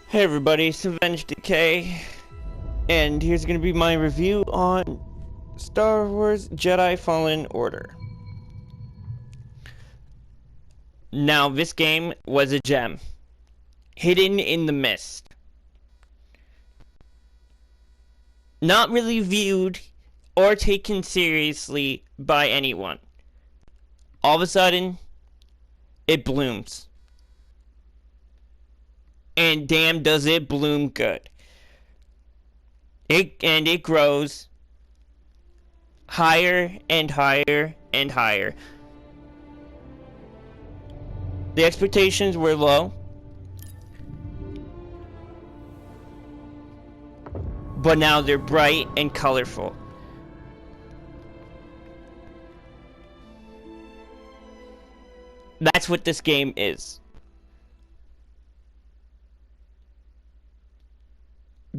Hey everybody, it's Avenged Decay, and here's gonna be my review on Star Wars Jedi Fallen Order. Now, this game was a gem, hidden in the mist. Not really viewed or taken seriously by anyone. All of a sudden, it blooms. And damn, does it bloom good. It grows higher and higher and higher. The expectations were low, but now they're bright and colorful. That's what this game is.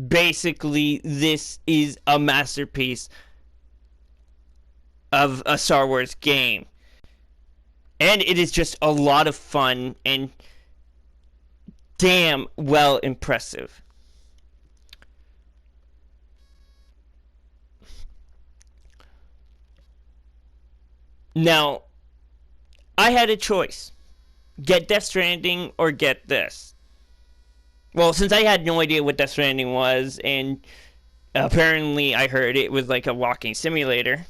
Basically, this is a masterpiece of a Star Wars game. And it is just a lot of fun and damn well impressive. Now, I had a choice. Get Death Stranding or get this. Well, since I had no idea what Death Stranding was, and apparently I heard it was like a walking simulator,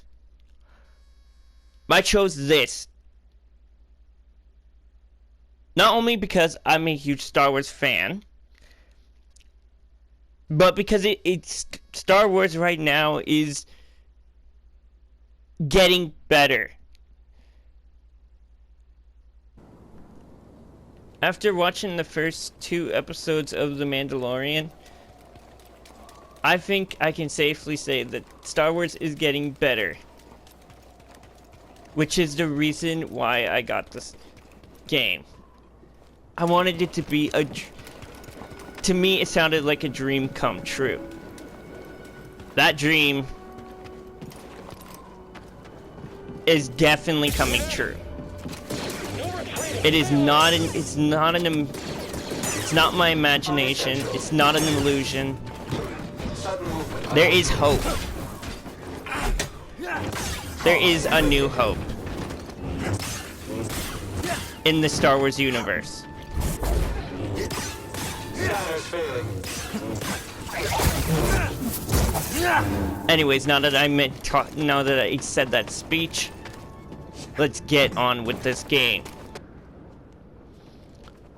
I chose this. Not only because I'm a huge Star Wars fan, but because it's Star Wars right now is getting better. After watching the first 2 episodes of The Mandalorian, I think I can safely say that Star Wars is getting better. Which is the reason why I got this game. I wanted it to be to me, it sounded like a dream come true. That dream is definitely coming true. It is not it's not my imagination. It's not an illusion. There is hope. There is a new hope in the Star Wars universe. Anyways, now that I said that speech, let's get on with this game.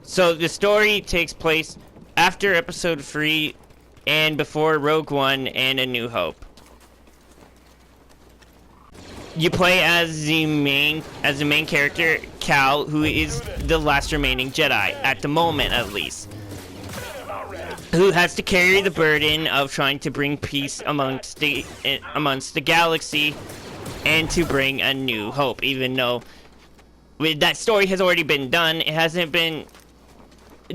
So the story takes place after Episode 3 and before Rogue One and A New Hope. You play as the main character, Cal, who is the last remaining Jedi, at the moment at least, who has to carry the burden of trying to bring peace amongst the galaxy and to bring a new hope. Even though that story has already been done, it hasn't been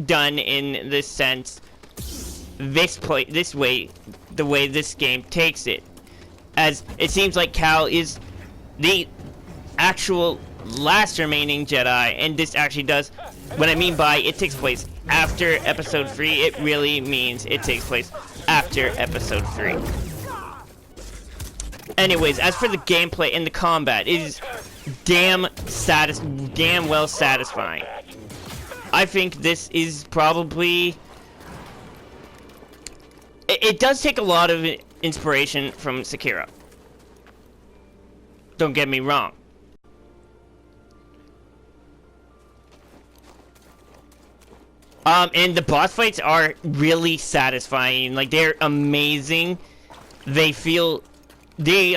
done in this sense the way this game takes it, as it seems like Cal is the actual last remaining Jedi, and this actually does, what I mean by it takes place after Episode 3, it really means it takes place after Episode 3. Anyways, as for the gameplay and the combat, it is damn well satisfying. I think this is probably... It does take a lot of inspiration from Sekiro. Don't get me wrong. And the boss fights are really satisfying. Like, they're amazing. They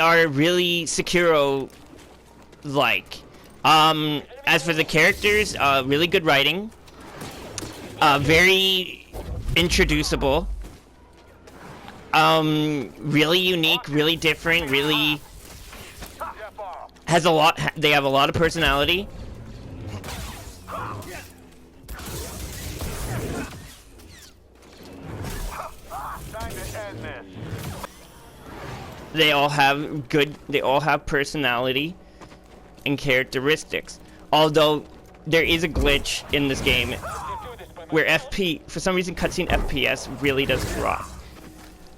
are really Sekiro-like. As for the characters, really good writing. Very introducible. Really unique, really different, really they have a lot of personality. They all have personality and characteristics. Although there is a glitch in this game where for some reason cutscene FPS really does drop.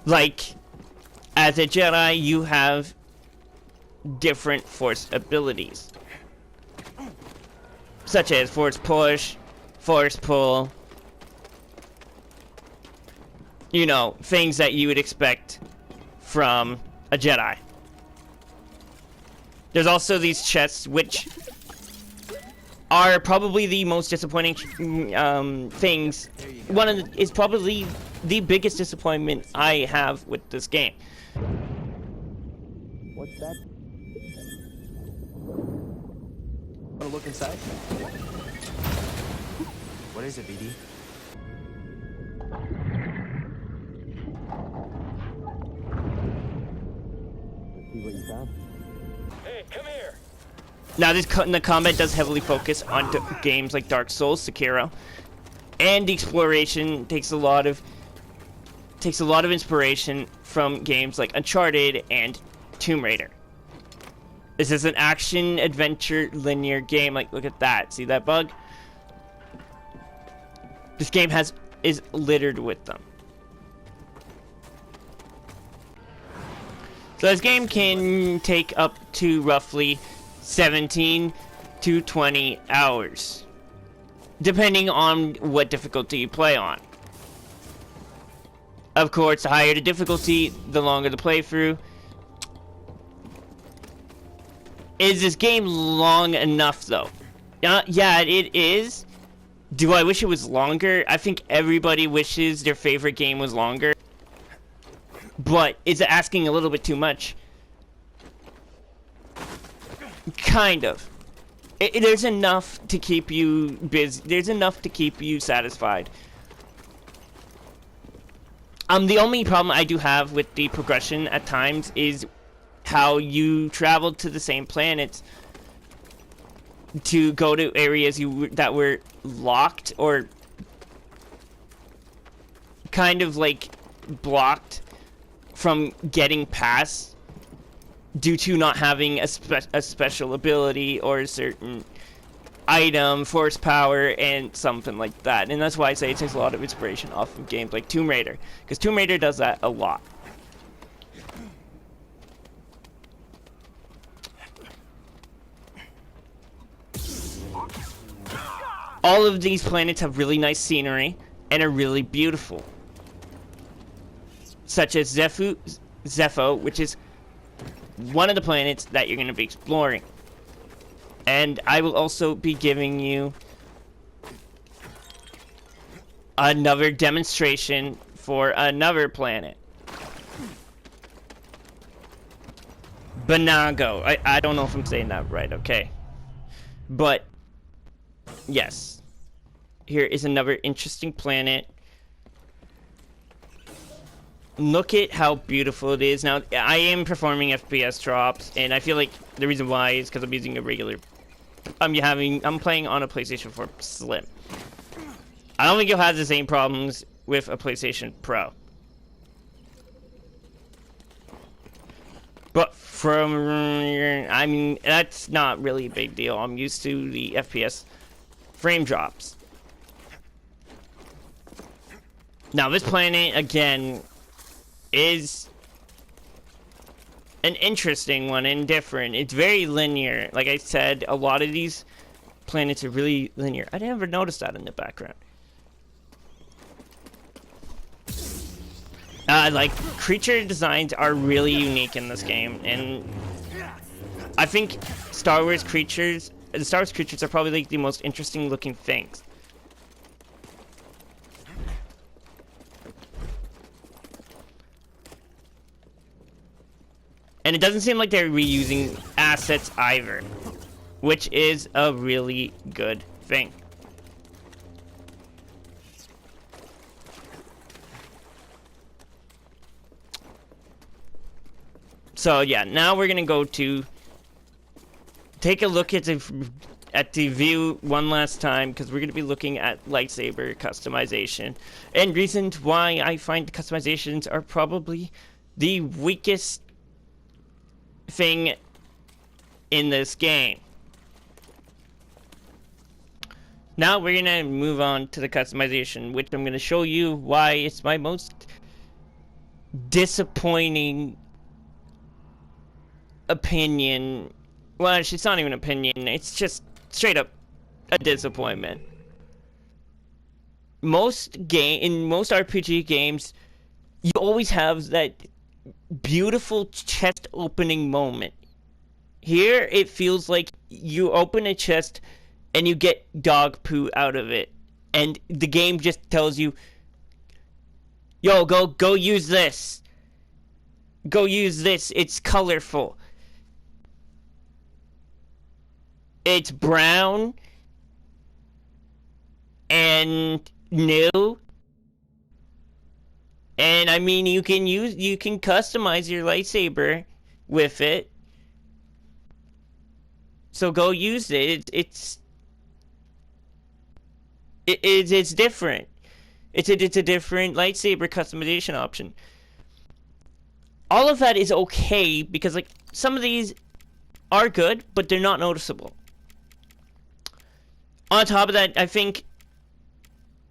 Like, as a Jedi, you have different Force abilities, such as Force Push, Force Pull, you know, things that you would expect from a Jedi. There's also these chests, which are probably the most disappointing things. Is probably the biggest disappointment I have with this game. What's that? Want to look inside? What is it, BD? Let's see what you found. Hey, come here. Now, the combat does heavily focus on games like Dark Souls, Sekiro, and the exploration takes a lot of inspiration from games like Uncharted and Tomb Raider. This is an action-adventure linear game. Like, look at that. See that bug? This game is littered with them. So this game can take up to roughly 17 to 20 hours, depending on what difficulty you play on. Of course, the higher the difficulty, the longer the playthrough. Is this game long enough, though? Yeah, it is. Do I wish it was longer? I think everybody wishes their favorite game was longer. But is it asking a little bit too much? Kind of. There's enough to keep you busy. There's enough to keep you satisfied. The only problem I do have with the progression at times is how you travel to the same planets to go to areas that were locked or kind of like blocked from getting past due to not having a special ability or a certain item, force power, and something like that. And that's why I say it takes a lot of inspiration off of games like Tomb Raider, because Tomb Raider does that a lot. All of these planets have really nice scenery and are really beautiful, such as Zepho, which is one of the planets that you're going to be exploring. And I will also be giving you another demonstration for another planet. Banago. I don't know if I'm saying that right, okay? But, yes. Here is another interesting planet. Look at how beautiful it is. Now, I am performing FPS drops, and I feel like the reason why is because I'm using a regular... I'm playing on a PlayStation 4 Slim. I don't think you'll have the same problems with a PlayStation Pro. But I mean, that's not really a big deal. I'm used to the FPS frame drops. Now, this planet, again, is an interesting one and different. It's very linear. Like I said, a lot of these planets are really linear. I never noticed that in the background. Like, creature designs are really unique in this game, and I think the Star Wars creatures are probably like the most interesting looking things. And it doesn't seem like they're reusing assets either, which is a really good thing. So yeah, now we're gonna go to take a look at the view one last time, because we're gonna be looking at lightsaber customization and reasons why I find customizations are probably the weakest thing in this game. Now we're gonna move on to the customization, which I'm gonna show you why it's my most disappointing opinion. Well, actually, it's not even opinion. It's just straight up a disappointment. In most RPG games, you always have that beautiful chest opening moment. Here, it feels like you open a chest and you get dog poo out of it, and the game just tells you, "Yo, go use this. Go use this. It's colorful. It's brown and new." And I mean, you can customize your lightsaber with it. So go use it. It's different. It's a different lightsaber customization option. All of that is okay because like some of these are good, but they're not noticeable. On top of that, I think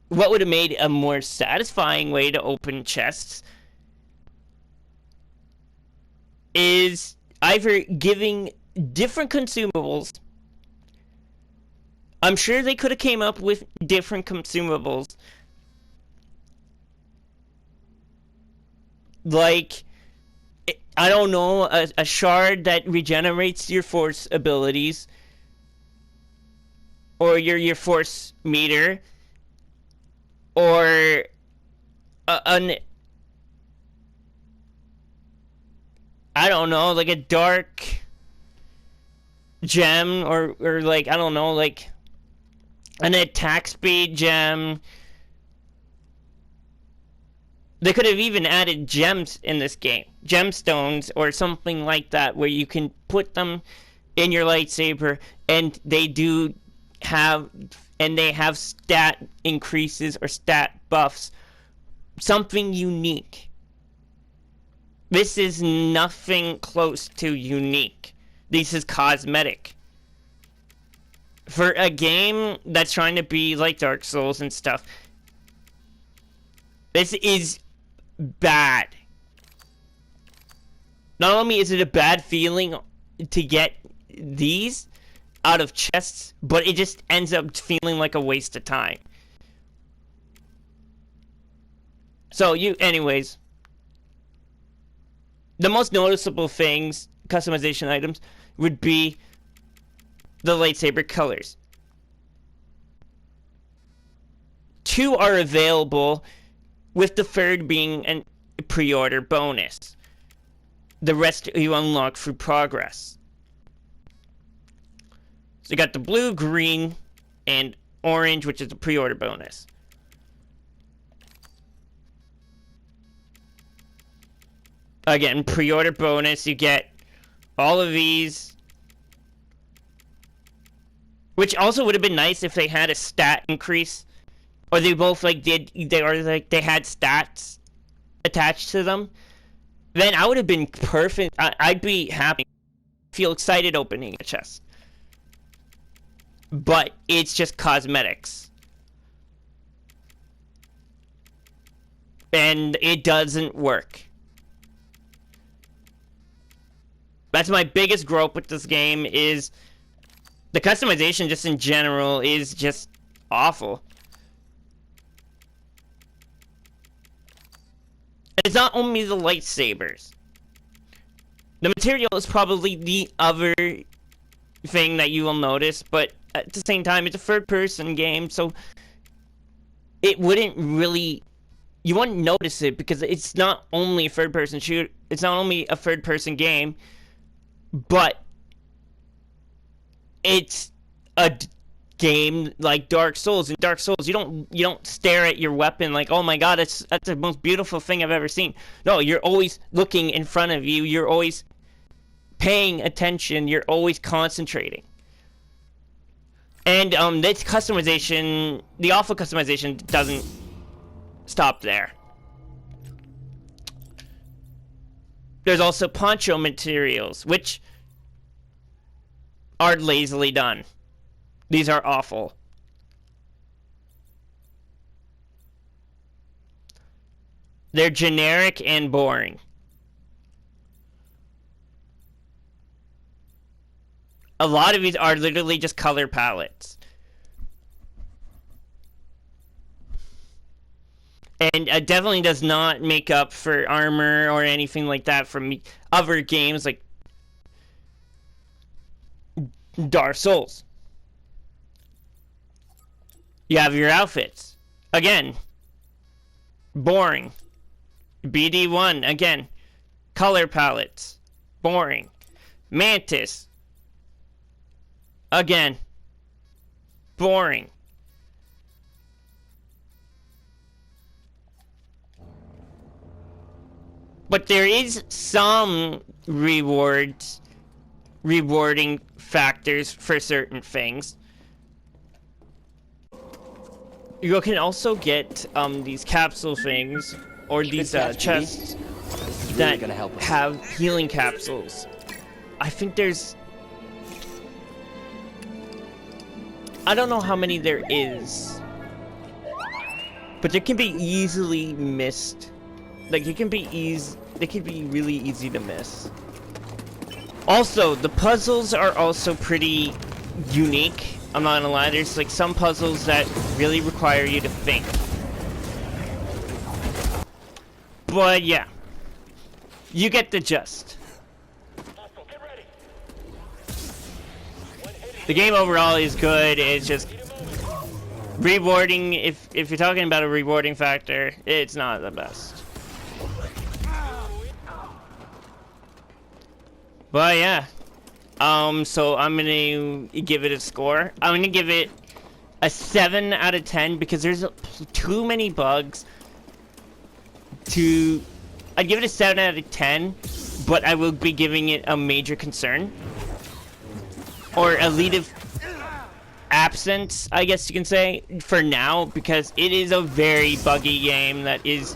what would have made a more satisfying way to open chests is either giving different consumables. I'm sure they could have came up with different consumables. Like, I don't know, a shard that regenerates your force abilities. Or your force meter. Or I don't know, like a dark gem, or like, I don't know, like an attack speed gem. They could have even added gems in this game. Gemstones or something like that, where you can put them in your lightsaber and they have stat increases or stat buffs. Something unique. This is nothing close to unique. This is cosmetic. For a game that's trying to be like Dark Souls and stuff, this is bad. Not only is it a bad feeling to get these out of chests, but it just ends up feeling like a waste of time. So anyways, the most noticeable things, customization items, would be the lightsaber colors. 2 are available, with the third being a pre-order bonus. The rest you unlock through progress. So you got the blue, green, and orange, which is the pre-order bonus. Again, pre-order bonus, you get all of these. Which also would have been nice if they had a stat increase. Or they both like they had stats attached to them. Then I would have been perfect. I'd be happy. Feel excited opening a chest. But it's just cosmetics. And it doesn't work. That's my biggest gripe with this game, is the customization just in general is just awful. It's not only the lightsabers. The material is probably the other thing that you will notice, but at the same time, it's a third-person game, so it wouldn't really... You wouldn't notice it, because it's not only a third-person shoot. It's not only a third-person game, but it's a game like Dark Souls. In Dark Souls, you don't stare at your weapon like, oh my god, that's the most beautiful thing I've ever seen. No, you're always looking in front of you. You're always paying attention. You're always concentrating. And this customization, the awful customization, doesn't stop there. There's also poncho materials, which are lazily done. These are awful. They're generic and boring. A lot of these are literally just color palettes. And it definitely does not make up for armor or anything like that from other games like Dark Souls. You have your outfits. Again, boring. BD1, again, color palettes. Boring. Mantis. Again, boring. But there is some rewarding factors for certain things. You can also get these capsule things or these chests that have healing capsules. I think there's... I don't know how many there is, but they can be easily missed. Like, they can be really easy to miss. Also, the puzzles are also pretty unique. I'm not gonna lie, there's like some puzzles that really require you to think. But yeah, you get the gist. The game overall is good. It's just rewarding. If you're talking about a rewarding factor, it's not the best. But yeah, so I'm gonna give it a score. I'm gonna give it a 7 out of 10 because there's too many bugs. I'd give it a 7 out of 10, but I will be giving it a major concern. Or a lead of absence, I guess you can say, for now, because it is a very buggy game that is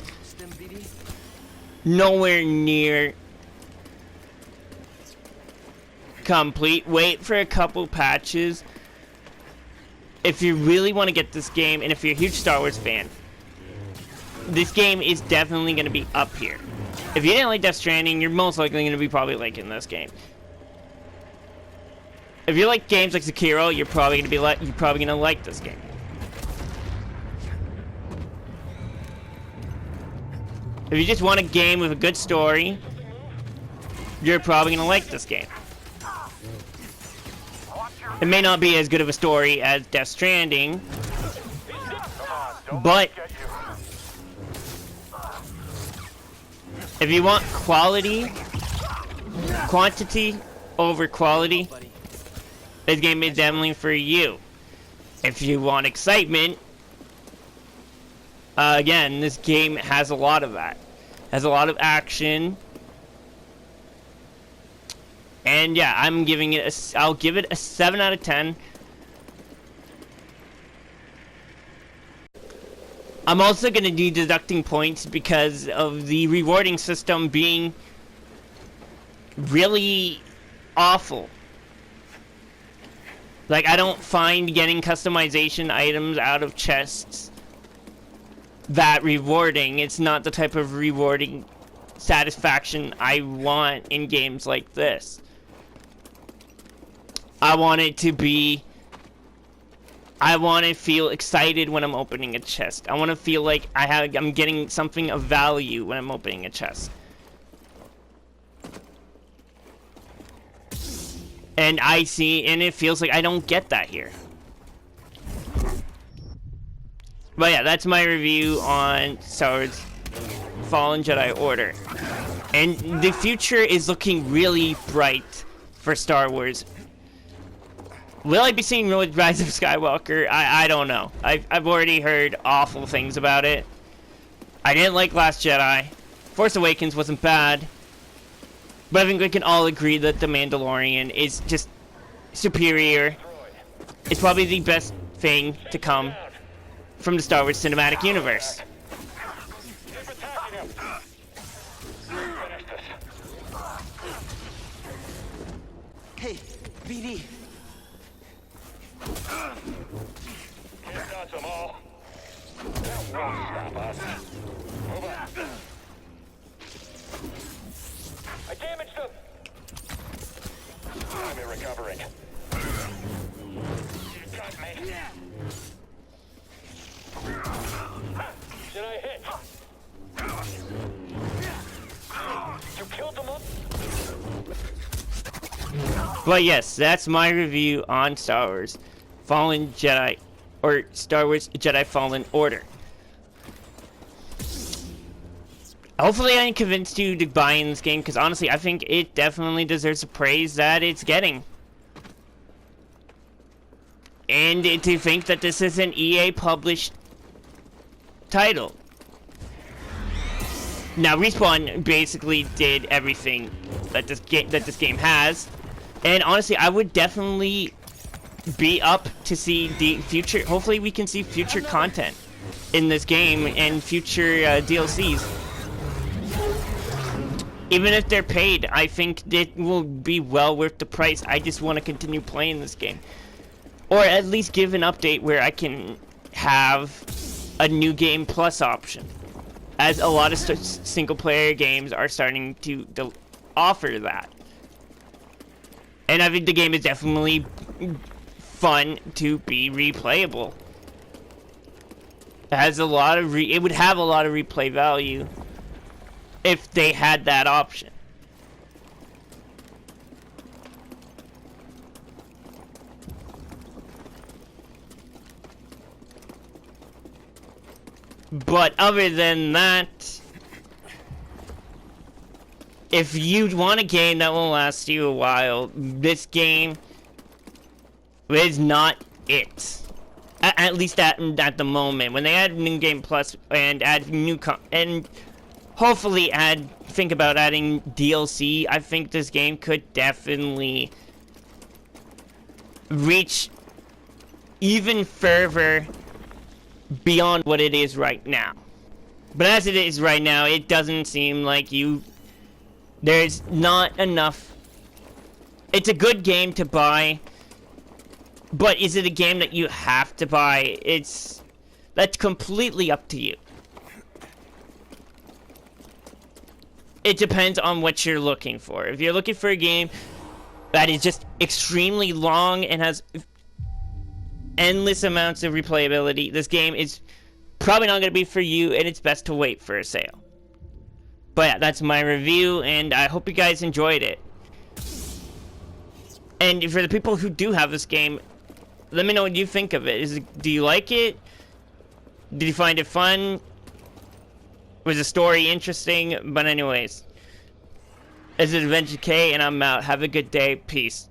nowhere near complete. Wait for a couple patches if you really want to get this game, and if you're a huge Star Wars fan. This game is definitely going to be up here. If you didn't like Death Stranding, you're most likely going to be probably liking this game. If you like games like Sekiro, you're probably going to like this game. If you just want a game with a good story, you're probably going to like this game. It may not be as good of a story as Death Stranding, but if you want quality, quantity over quality, this game is definitely for you. If you want excitement, again, this game has a lot of that. Has a lot of action. And yeah, I'll give it a 7 out of 10. I'm also going to be deducting points because of the rewarding system being really awful. Like, I don't find getting customization items out of chests that rewarding. It's not the type of rewarding satisfaction I want in games like this. I want to feel excited when I'm opening a chest. I want to feel like I'm getting something of value when I'm opening a chest. And it feels like I don't get that here. But yeah, that's my review on Star Wars Fallen Jedi Order. And the future is looking really bright for Star Wars. Will I be seeing Rise of Skywalker? I don't know. I've already heard awful things about it. I didn't like Last Jedi. Force Awakens wasn't bad. But I think we can all agree that The Mandalorian is just superior. It's probably the best thing to come from the Star Wars Cinematic Universe. Hey, BD. Can't dodge them all. That won't stop us. Move on. You killed them all? But yes, that's my review on Star Wars Fallen Jedi, or Star Wars Jedi Fallen Order. Hopefully I convinced you to buy in this game, because honestly, I think it definitely deserves the praise that it's getting. And to think that this is an EA published title. Now, Respawn basically did everything that this game has, and honestly, I would definitely be up to see the future. Hopefully, we can see future content in this game and future DLCs. Even if they're paid, I think it will be well worth the price. I just want to continue playing this game, or at least give an update where I can have a new game plus option, as a lot of single-player games are starting to offer that. And I think the game is definitely fun to be replayable. It has a lot of it would have a lot of replay value if they had that option. But other than that, if you want a game that will last you a while, this game is not it. At least at the moment. When they add New Game Plus and add and hopefully think about adding DLC, I think this game could definitely reach even further beyond what it is right now. But as it is right now, it doesn't seem like there's not enough. It's a good game to buy, but is it a game that you have to buy? That's completely up to you. It depends on what you're looking for. If you're looking for a game that is just extremely long and has endless amounts of replayability, this game is probably not going to be for you, and it's best to wait for a sale. But yeah, that's my review, and I hope you guys enjoyed it. And for the people who do have this game, let me know what you think of it. Do you like it? Did you find it fun? Was the story interesting? But anyways, this is Adventure K, and I'm out. Have a good day. Peace.